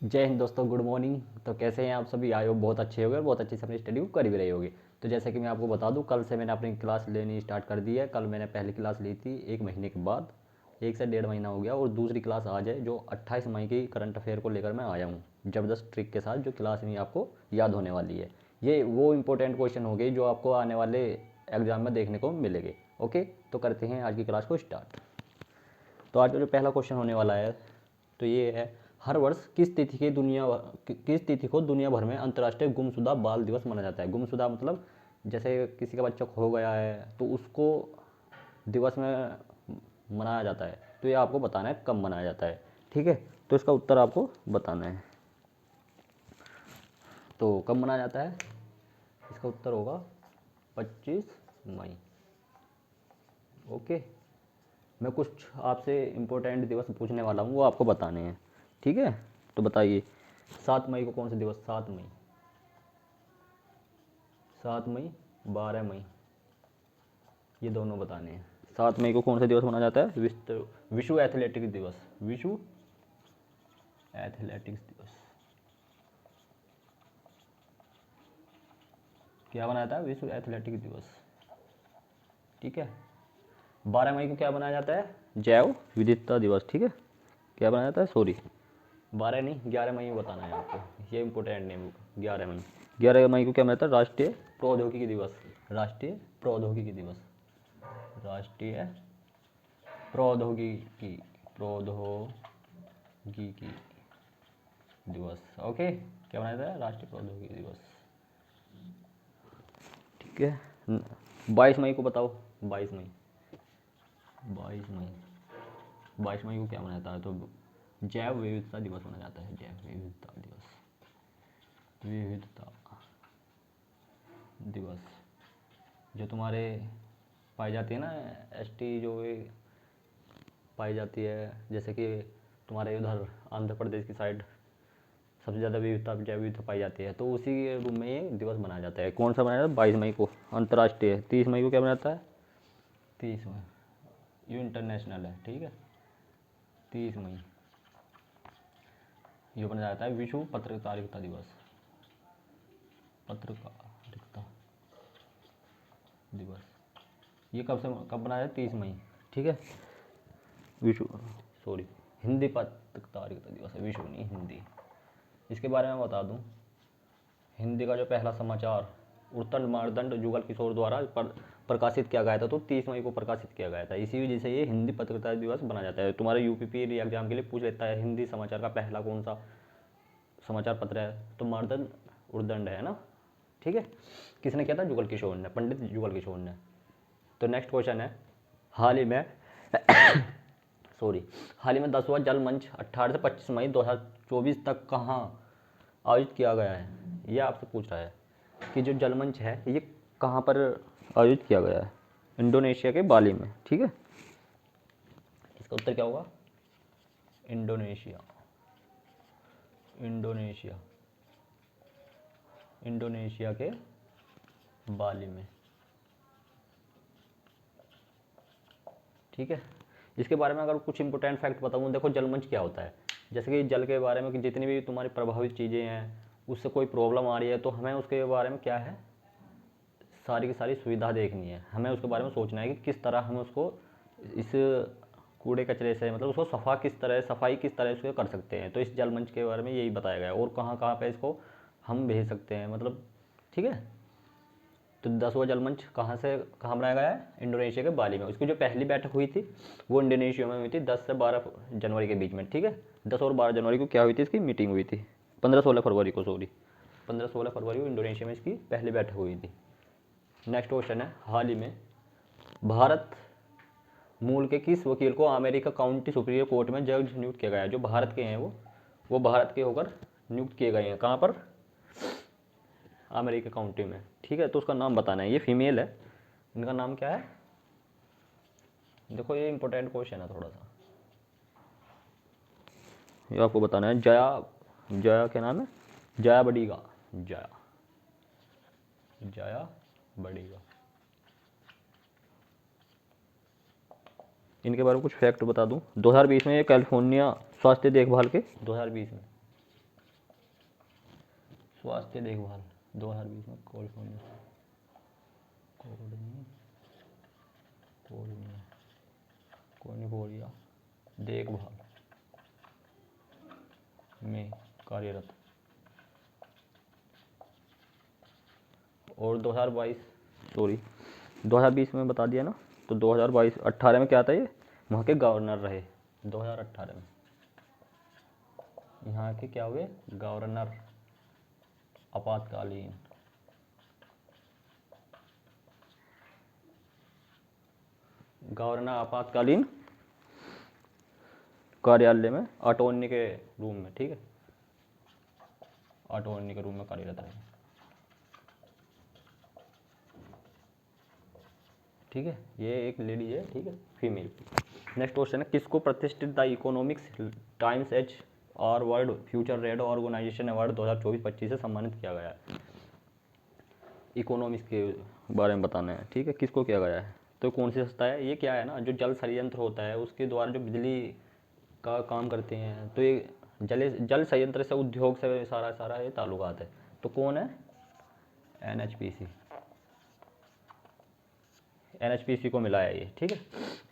जय हिंद दोस्तों, good morning. तो कैसे हैं आप सभी? आई होप बहुत अच्छे होंगे और बहुत अच्छे से अपनी स्टडी कर भी रहे होगे। तो जैसे कि मैं आपको बता दूं, कल से मैंने अपनी क्लास लेनी स्टार्ट कर दी है। कल मैंने पहली क्लास ली थी 1 महीने के बाद, 1 से 1.5 महीना हो गया। और दूसरी क्लास आज है जो 28 मई की करंट अफेयर को लेकर मैं आया हूँ ज़बरदस्त ट्रिक के साथ, जो क्लास में आपको याद होने वाली है। ये वो इंपॉर्टेंट क्वेश्चन हो गए जो आपको आने वाले एग्जाम में देखने को मिलेंगे। ओके, तो करते हैं आज की क्लास को स्टार्ट। तो आज का जो पहला क्वेश्चन होने वाला है तो ये है, हर वर्ष किस तिथि को दुनिया भर में अंतर्राष्ट्रीय गुमशुदा बाल दिवस मनाया जाता है? गुमशुदा मतलब जैसे किसी का बच्चा खो गया है तो उसको दिवस में मनाया जाता है। तो ये आपको बताना है कब मनाया जाता है। ठीक है, तो इसका उत्तर आपको बताना है। तो कब मनाया जाता है? इसका उत्तर होगा 25 मई। ओके, मैं कुछ आपसे इम्पोर्टेंट दिवस पूछने वाला हूँ, वो आपको बताने हैं। ठीक है, तो बताइए 7 मई को कौन सा दिवस? 7 मई, 7 मई, 12 मई, ये दोनों बताने हैं। 7 मई को कौन सा दिवस मनाया जाता है? विश्व एथलेटिक्स दिवस। विश्व एथलेटिक्स दिवस क्या बनाया था? विश्व एथलेटिक्स दिवस। ठीक है, 12 मई को क्या बनाया जाता है? जैव विविधता दिवस। ठीक है, क्या बनाया जाता है? सॉरी, 12 नहीं, 11 मई को बताना है आपको, ये इंपॉर्टेंट नेम। 11 मई, 11 मई को क्या बनाया था? राष्ट्रीय प्रौद्योगिकी दिवस। राष्ट्रीय प्रौद्योगिकी दिवस। राष्ट्रीय प्रौद्योगिकी प्रौद्योगिकी दिवस। ओके, क्या बनाया था? राष्ट्रीय प्रौद्योगिकी दिवस। ठीक है, 22 मई को बताओ। 22 मई, 22 मई, 22 मई को क्या मनाया जाता है? तो जैव विविधता दिवस मनाया जाता है। जैव विविधता दिवस, विविधता दिवस। जो तुम्हारे पाई जाती है ना, एसटी जो ये पाई जाती है, जैसे कि तुम्हारे उधर आंध्र प्रदेश की साइड सबसे ज़्यादा विविधता, जैव विविधता पाई जाती है, तो उसी के रूप में ये दिवस मनाया जाता है। कौन सा मनाया जाता है? 22 मई को अंतर्राष्ट्रीय। 30 मई को क्या मनाता है? 30 मई, ये इंटरनेशनल है। ठीक है, 30 मई ये मनाया जाता है विश्व पत्रकारिता दिवस। पत्रकारिता दिवस, ये कब बनाया है? 30 मई। ठीक है, विश्व, सॉरी, हिंदी पत्रकारिता दिवस है, विश्व नहीं, हिंदी। इसके बारे में बता दूं, हिंदी का जो पहला समाचार उर्तंड मारदंड जुगल किशोर द्वारा प्रकाशित किया गया था, तो 30 मई को प्रकाशित किया गया था। इसी वजह से ये हिंदी पत्रकारिता दिवस बनाया जाता है। तुम्हारे यूपीपीएससी एग्जाम के लिए पूछ लेता है, हिंदी समाचार का पहला कौन सा समाचार पत्र है? तो मारदंड उर्दंड है ना। ठीक है, किसने किया था? जुगल किशोर ने, पंडित जुगल किशोर ने। तो नेक्स्ट क्वेश्चन है, हाल ही में सॉरी, हाल ही में 10वां जल मंच 18 से 25 मई 2024 तक कहाँ आयोजित किया गया है? यह आपसे पूछ रहा है कि जो जल मंच है ये कहाँ पर आयोजित किया गया है? इंडोनेशिया के बाली में। ठीक है, इसका उत्तर क्या होगा? इंडोनेशिया, इंडोनेशिया, इंडोनेशिया के बाली में। ठीक है, इसके बारे में अगर कुछ इंपॉर्टेंट फैक्ट बताऊँ, देखो जलमंच क्या होता है। जैसे कि जल के बारे में कि जितनी भी तुम्हारी प्रभावित चीज़ें हैं, उससे कोई प्रॉब्लम आ रही है, तो हमें उसके बारे में क्या है, सारी की सारी सुविधा देखनी है। हमें उसके बारे में सोचना है कि किस तरह हम उसको इस कूड़े कचरे से, मतलब उसको सफाई किस तरह से कर सकते हैं। तो इस जल मंच के बारे में यही बताया गया है, और कहाँ कहाँ पे इसको हम भेज सकते हैं, मतलब। ठीक है, तो 10वां जल मंच कहाँ बनाया गया है? इंडोनेशिया के बाली में। उसकी जो पहली बैठक हुई थी वो इंडोनेशिया में हुई थी 10 से 12 जनवरी के बीच में। ठीक है, 10 और 12 जनवरी को क्या हुई थी? इसकी मीटिंग हुई थी। 15-16 फरवरी को, सॉरी, 15-16 फरवरी को इंडोनेशिया में इसकी पहली बैठक हुई थी। नेक्स्ट क्वेश्चन है, हाल ही में भारत मूल के किस वकील को अमेरिका काउंटी सुप्रीम कोर्ट में जज नियुक्त किया गया है? जो भारत के हैं वो भारत के होकर नियुक्त किए गए हैं। कहाँ पर? अमेरिका काउंटी में। ठीक है, तो उसका नाम बताना है। ये फीमेल है, इनका नाम क्या है? देखो ये इंपॉर्टेंट क्वेश्चन है थोड़ा सा, ये आपको बताना है। जया, जया क्या नाम है? जया बड़ीगा, जया, जया बड़ीगा। इनके बारे में कुछ फैक्ट बता दूं। 2020 में ये कैलिफोर्निया स्वास्थ्य देखभाल के 2020 में स्वास्थ्य देखभाल 2020 में कैलिफोर्निया कोर्निफोलिया देखभाल में कार्यरत। और 2020 में बता दिया ना, तो 2018 में क्या था, ये वहाँ के गवर्नर रहे। 2018 में यहाँ के क्या हुए, गवर्नर आपातकालीन। गवर्नर आपातकालीन कार्यालय में अटॉर्नी के रूम में, ठीक है, अटॉर्नी के रूम में कार्यरत रहे। ठीक है, ये एक लेडी है, ठीक है, फीमेल। नेक्स्ट क्वेश्चन है, किसको प्रतिष्ठित the economics times H R world future ready organisation award 2024-25 से सम्मानित किया गया है। इकोनॉमिक्स के बारे में बताना है, ठीक है, किसको किया गया है, तो कौन सी संस्था है। ये क्या है ना, जो जल संयंत्र होता है उसके द्वारा जो बिजली का काम करते हैं, तो ये जल संयंत्र से उद्योग से सारा ये ताल्लुकात है। तो कौन है, एनएचपीसी को मिला है ये, ठीक है।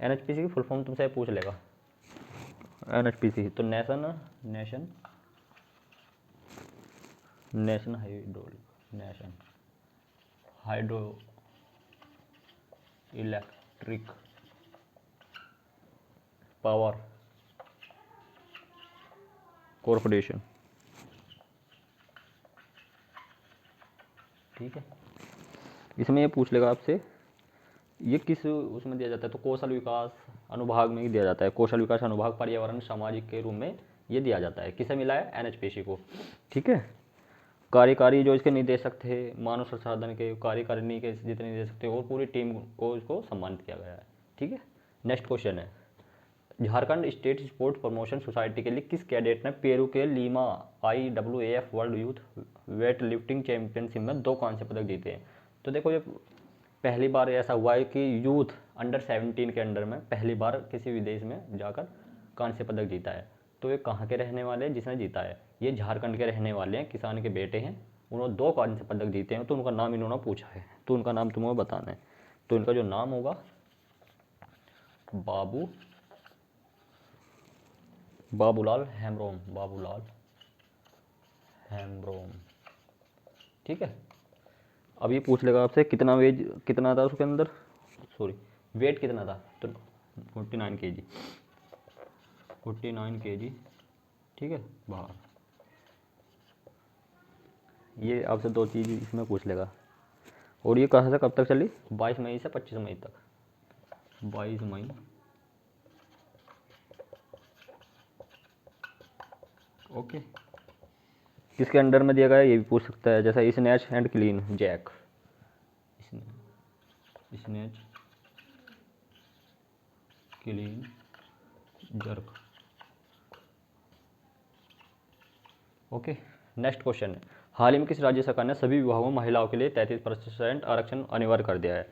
एनएचपीसी की फुल फॉर्म तुमसे पूछ लेगा। एनएचपीसी तो nation hydro electric power corporation, ठीक है। इसमें ये पूछ लेगा आपसे, ये किस उसमें दिया जाता है, तो कौशल विकास अनुभाग में ही दिया जाता है। कौशल विकास अनुभाग पर्यावरण सामाजिक के रूप में ये दिया जाता है। किसे मिला है, एनएचपीसी को, ठीक है। कार्यकारी जो इसके निदेशक थे, मानव संसाधन के कार्यकारिणी के जितने निदेशक थे, और पूरी टीम को इसको सम्मानित किया गया है, ठीक है। नेक्स्ट क्वेश्चन है, Jharkhand state sports promotion society के लिए किस कैडेट ने पेरू के Lima IAAF world youth weight lifting championship में 2 कांस्य पदक जीते हैं। तो देखो, ये पहली बार ऐसा हुआ है कि यूथ अंडर 17 के अंडर में पहली बार किसी विदेश में जाकर कांस्य पदक जीता है। तो ये कहाँ के रहने वाले हैं जिसने जीता है, ये झारखंड के रहने वाले हैं, किसान के बेटे हैं, उन्होंने 2 कांस्य पदक जीते हैं। तो उनका नाम इन्होंने पूछा है, तो उनका नाम तुम्हें बताना है। तो इनका जो नाम होगा, बाबूलाल हेम्ब्रोम, ठीक है। अब ये पूछ लेगा आपसे कितना था उसके अंदर, वेट कितना था, तो 49 kg, ठीक है, बाहर। ये आपसे 2 चीज़ इसमें पूछ लेगा। और ये कहाँ से कब तक चली, 22 मई से 25 मई तक। 22 मई, ओके। किसके अंडर में दिया गया है, ये भी पूछ सकता है, जैसा snatch and clean jerk, snatch clean jerk, okay. Next question है, हाल ही में किस राज्य सरकार ने सभी विभागों में महिलाओं के लिए 33% आरक्षण अनिवार्य कर दिया है।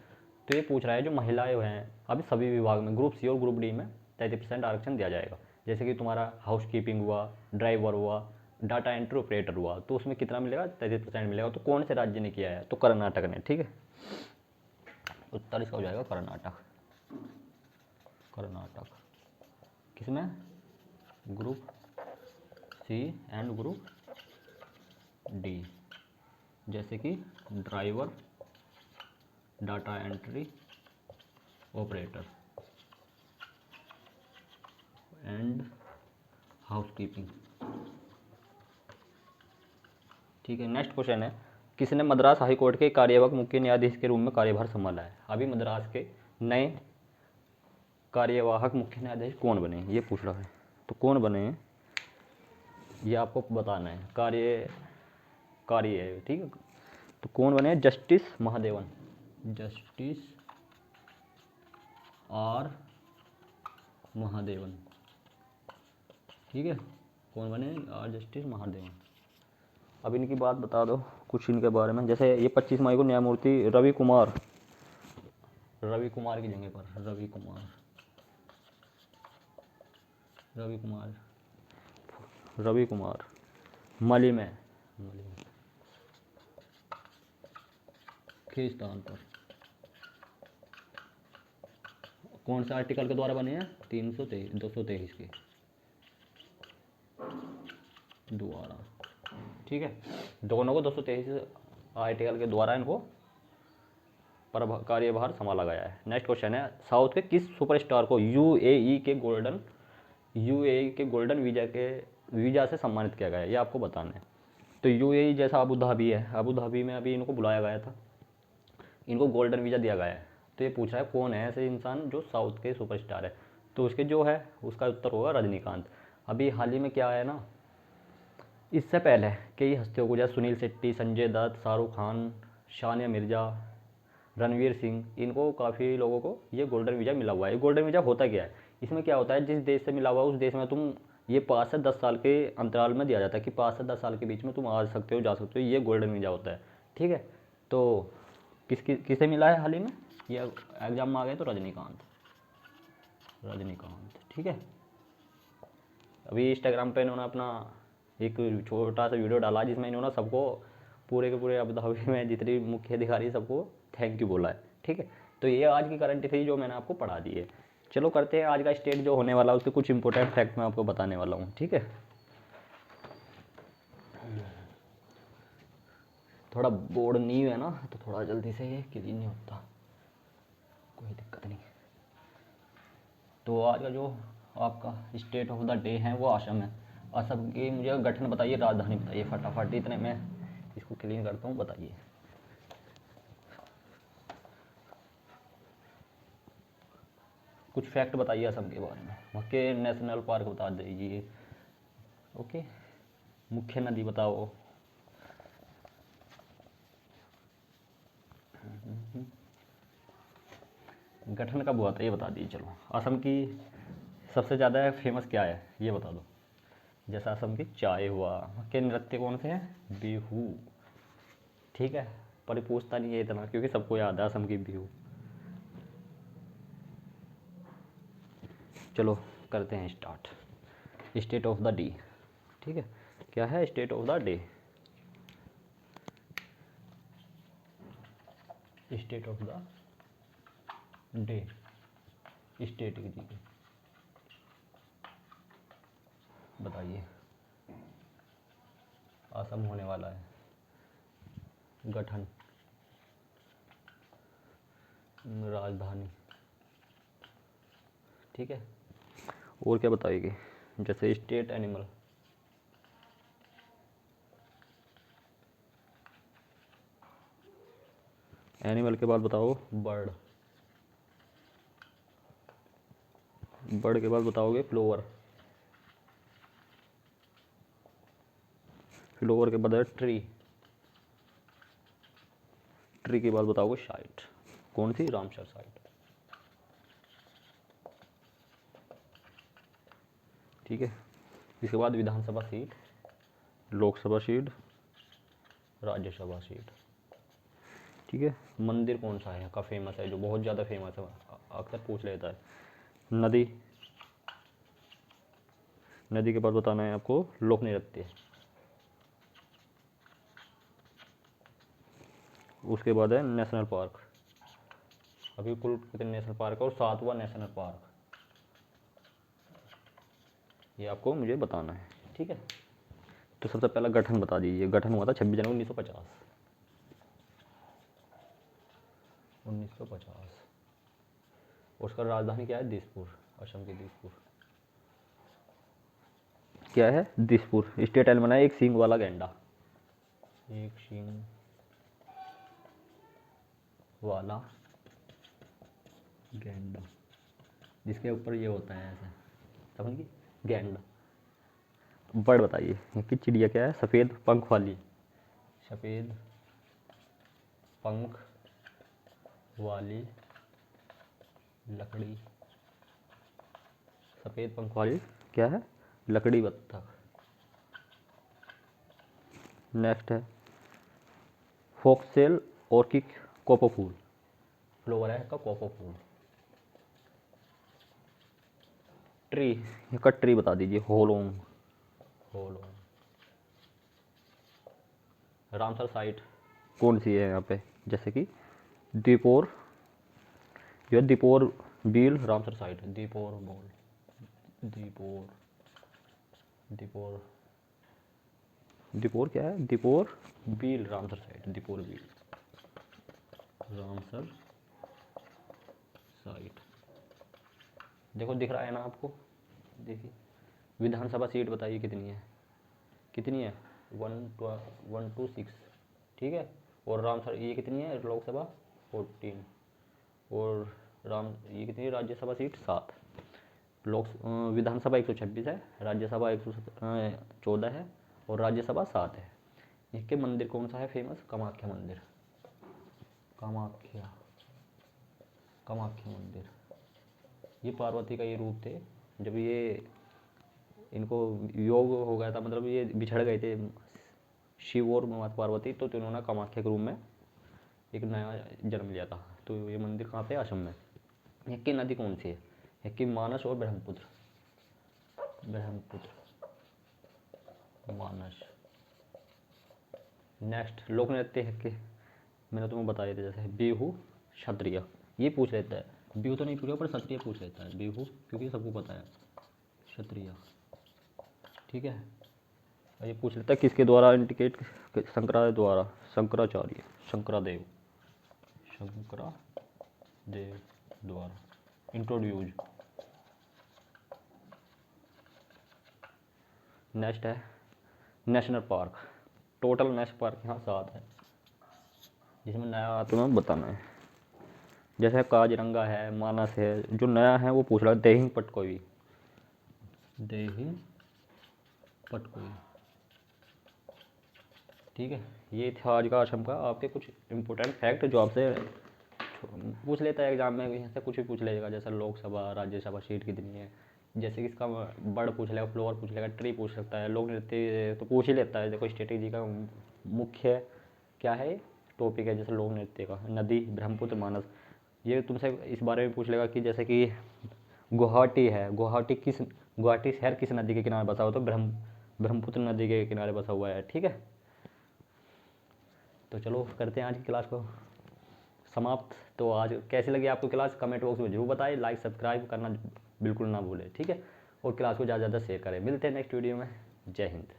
तो ये पूछ रहा है, जो महिलाएं हैं अभी सभी विभाग में ग्रुप सी और ग्रुप डी में 33% आरक्षण दिया जाएगा। जैसे कि तुम्हारा हाउस कीपिंग हुआ, ड्राइवर हुआ, डाटा एंट्री ऑपरेटर हुआ, तो उसमें कितना मिलेगा, 33% मिलेगा। तो कौन से राज्य ने किया है, तो कर्नाटक ने, ठीक है। उत्तर इसका हो जाएगा कर्नाटक। किसमें, group C and group D, जैसे कि driver, data entry operator and housekeeping, ठीक है। नेक्स्ट क्वेश्चन है, किसने मद्रास हाई कोर्ट के कार्यवाहक मुख्य न्यायाधीश के रूप में कार्यभार संभाला है। अभी मद्रास के नए कार्यवाहक मुख्य न्यायाधीश कौन बने, ये पूछ रहा है। तो कौन बने ये आपको बताना है, कार्य है, ठीक है। तो कौन बने, जस्टिस R महादेवन, ठीक है। कौन बने, जस्टिस महादेवन। अब इनकी बात बता दो कुछ इनके बारे में। जैसे ये 25 मई को न्यायमूर्ति रवि कुमार की जगह पर रवि कुमार मली में के स्थान पर कौन सा आर्टिकल के द्वारा बने हैं? 323 223 के द्वारा। ठीक है, दोनों को 223 आर्टिकल के द्वारा इनको कार्यभार संभाला गया है। नेक्स्ट क्वेश्चन है, साउथ के किस सुपरस्टार को यूएई के गोल्डन वीज़ा से सम्मानित किया गया है? ये आपको बताना है। तो यूएई जैसा अबू धाबी है, अबू धाबी में अभी इनको बुलाया गया था, इनको गोल्डन वीज़ा दिया गया है। तो ये पूछ रहा है कौन है ऐसे इंसान जो साउथ के सुपरस्टार है? तो उसके जो है उसका उत्तर होगा रजनीकांत। अभी हाल ही में क्या है ना, इससे पहले कई हस्तियों को जैसे सुनील शेट्टी, संजय दत्त, शाहरुख खान, शानिया मिर्ज़ा, रणवीर सिंह, इनको काफ़ी लोगों को ये गोल्डन वीज़ा मिला हुआ है। ये गोल्डन वीज़ा होता क्या है? इसमें क्या होता है, जिस देश से मिला हुआ है उस देश में तुम ये 5 से 10 साल के अंतराल में दिया जाता है कि 5 से 10 साल के बीच में तुम आ सकते हो, जा सकते हो। ये गोल्डन वीज़ा होता है। ठीक है, तो किसे मिला है हाल ही में? ये एग्जाम में आ गए तो रजनीकांत। ठीक है, अभी इंस्टाग्राम पे इन्होंने अपना एक छोटा सा वीडियो डाला जिसमें इन्होंने सबको पूरे के पूरे अबू धाबी में जितने मुख्य अधिकारी सबको थैंक यू बोला है। ठीक है, तो ये आज की करंट थी जो मैंने आपको पढ़ा दी है। चलो करते हैं आज का स्टेट जो होने वाला है उसके कुछ इंपॉर्टेंट फैक्ट मैं आपको बताने वाला हूँ। ठीक है, थोड़ा बोर्ड न्यू है ना तो थोड़ा जल्दी से ये क्लीन नहीं होता, कोई दिक्कत नहीं। तो आज का जो आपका स्टेट ऑफ द डे है वो असम है। असम की मुझे गठन बताइए, राजधानी बताइए फटाफट, इतने में इसको क्लीन करता हूँ। बताइए कुछ फैक्ट बताइए असम के बारे में। वहाँ के नेशनल पार्क बता दीजिए। ओके, मुख्य नदी बताओ। गठन कब हुआ था ये बता दीजिए। चलो, असम की सबसे ज़्यादा फेमस क्या है ये बता दो। जैसा असम की चाय हुआ, वहाँ के नृत्य कौन से हैं? बिहू। ठीक है, पर पूछता नहीं है इतना क्योंकि सबको याद है असम की बिहू। चलो करते हैं start. State of the day. ठीक है, क्या है state of the day? State of the day, state की चीज़ें बताइए। असम होने वाला है, गठन, राजधानी। ठीक है, और क्या बताइएगी? जैसे स्टेट एनिमल, एनिमल के बाद बताओ बर्ड, बर्ड के बाद बताओगे फ्लोवर, फ्लोवर के बाद है ट्री, ट्री के बाद बताओगे साइट। कौन सी? Ramsar site. ठीक है, इसके बाद Vidhan Sabha seat, Lok Sabha seat, Rajya Sabha seat. ठीक है, मंदिर कौन सा है का फेमस है, जो बहुत ज़्यादा फेमस है, अक्सर पूछ लेता है? नदी, नदी के बाद बताना है आपको लोक नृत्य। उसके बाद है नेशनल पार्क। अभी कुल कितने नेशनल पार्क है? और 7वां नेशनल पार्क, ये आपको मुझे बताना है। ठीक है, तो सबसे पहला गठन बता दीजिए। गठन हुआ था 26 जनवरी 1950। 1950। उसका राजधानी क्या है? दिसपुर, असम की दिसपुर। क्या है? दिसपुर। स्टेट एनिमल है एक सींग वाला गैंडा, एक सींग वाला गैंडा, जिसके ऊपर ये होता है ऐसे, समझ गई? गैंडा। बर्ड बताइए कि चिड़िया क्या है? सफ़ेद पंख वाली, सफ़ेद पंख वाली लकड़ी, सफ़ेद पंख वाली क्या है? लकड़ी बत्तख। नेक्स्ट है फोक्सटेल ऑर्किड कोपो फूल, फ्लोवर है इसका कोपो फूल। ट्री, इसका ट्री बता दीजिए। होलोंग, होलोंग। रामसर साइट कौन सी है यहाँ पे? जैसे कि दीपोर, यह दीपोर बील रामसर साइट, दीपोर बोल, दीपोर, दीपोर, दीपोर क्या है, दीपोर बील रामसर साइट, दीपोर बील रामसर साइट। देखो दिख रहा है ना आपको, देखिए विधानसभा सीट बताइए कितनी है, कितनी है 126, ठीक है। और रामसर ये कितनी है लोकसभा 14, और ये कितनी है राज्यसभा सीट 7। विधानसभा 126 है, राज्यसभा 114 है, और राज्यसभा 7 है। इसके मंदिर कौन सा है फेमस, कामाख्या मंदिर, कामाख्या, कामाख्या मंदिर। ये पार्वती का ये रूप थे, जब ये इनको योग हो गया था, मतलब ये बिछड़ गए थे शिव और माता पार्वती, तो इन्होंने कामाख्या के रूप में एक नया जन्म लिया था। तो ये मंदिर कहाँ पे, असम में। इसकी नदी कौन सी है, इसकी मानस और ब्रह्मपुत्र, ब्रह्मपुत्र, मानस। नेक्स्ट लोक नृत्य है के, मैंने तुम्हें बताया था जैसे बिहू, क्षत्रिय, ये पूछ लेता है, बिहू तो नहीं पूछेगा पर क्षत्रिय पूछ लेता है, बिहू क्योंकि सबको पता है, क्षत्रिय, ठीक है। और ये पूछ लेता है किसके द्वारा इंडिकेट, शंकराचार्य द्वारा, शंकराचार्य, शंकरादेव, शंकरादेव द्वारा इंट्रोड्यूज। नेक्स्ट है national park, total national park यहाँ 7 है, जिसमें नया तुम्हें बताना है। जैसे काजीरंगा है, मानस है, जो नया है वो पूछ रहा है देहिंग पटकोई, देहिंग पटकोई, ठीक है। ये था आज का असम का आपके कुछ इम्पोर्टेंट फैक्ट जो आपसे पूछ लेता है एग्जाम में, यहाँ से कुछ भी पूछ लेगा, जैसे लोकसभा राज्यसभा सीट कितनी है, जैसे कि इसका बर्ड पूछ लेगा, फ्लोर पूछ लेगा, ट्री पूछ सकता है, लोक नृत्य तो पूछ ही लेता है। देखो स्ट्रेटेजी का मुख्य क्या है टॉपिक है, जैसे लोक नृत्य का, नदी ब्रह्मपुत्र मानस। ये तुमसे इस बारे में पूछ लेगा कि जैसे कि गुवाहाटी है, गुवाहाटी शहर किस नदी के किनारे बसा हुआ, तो ब्रह्मपुत्र नदी के किनारे बसा हुआ है, ठीक है। तो चलो करते हैं आज की क्लास को समाप्त। तो आज कैसी लगी आपको क्लास, कमेंट बॉक्स में जरूर बताएं, लाइक सब्सक्राइब करना बिल्कुल ना भूलें, ठीक है। और क्लास को ज़्यादा से ज़्यादा शेयर करें। मिलते हैं नेक्स्ट वीडियो में, जय हिंद।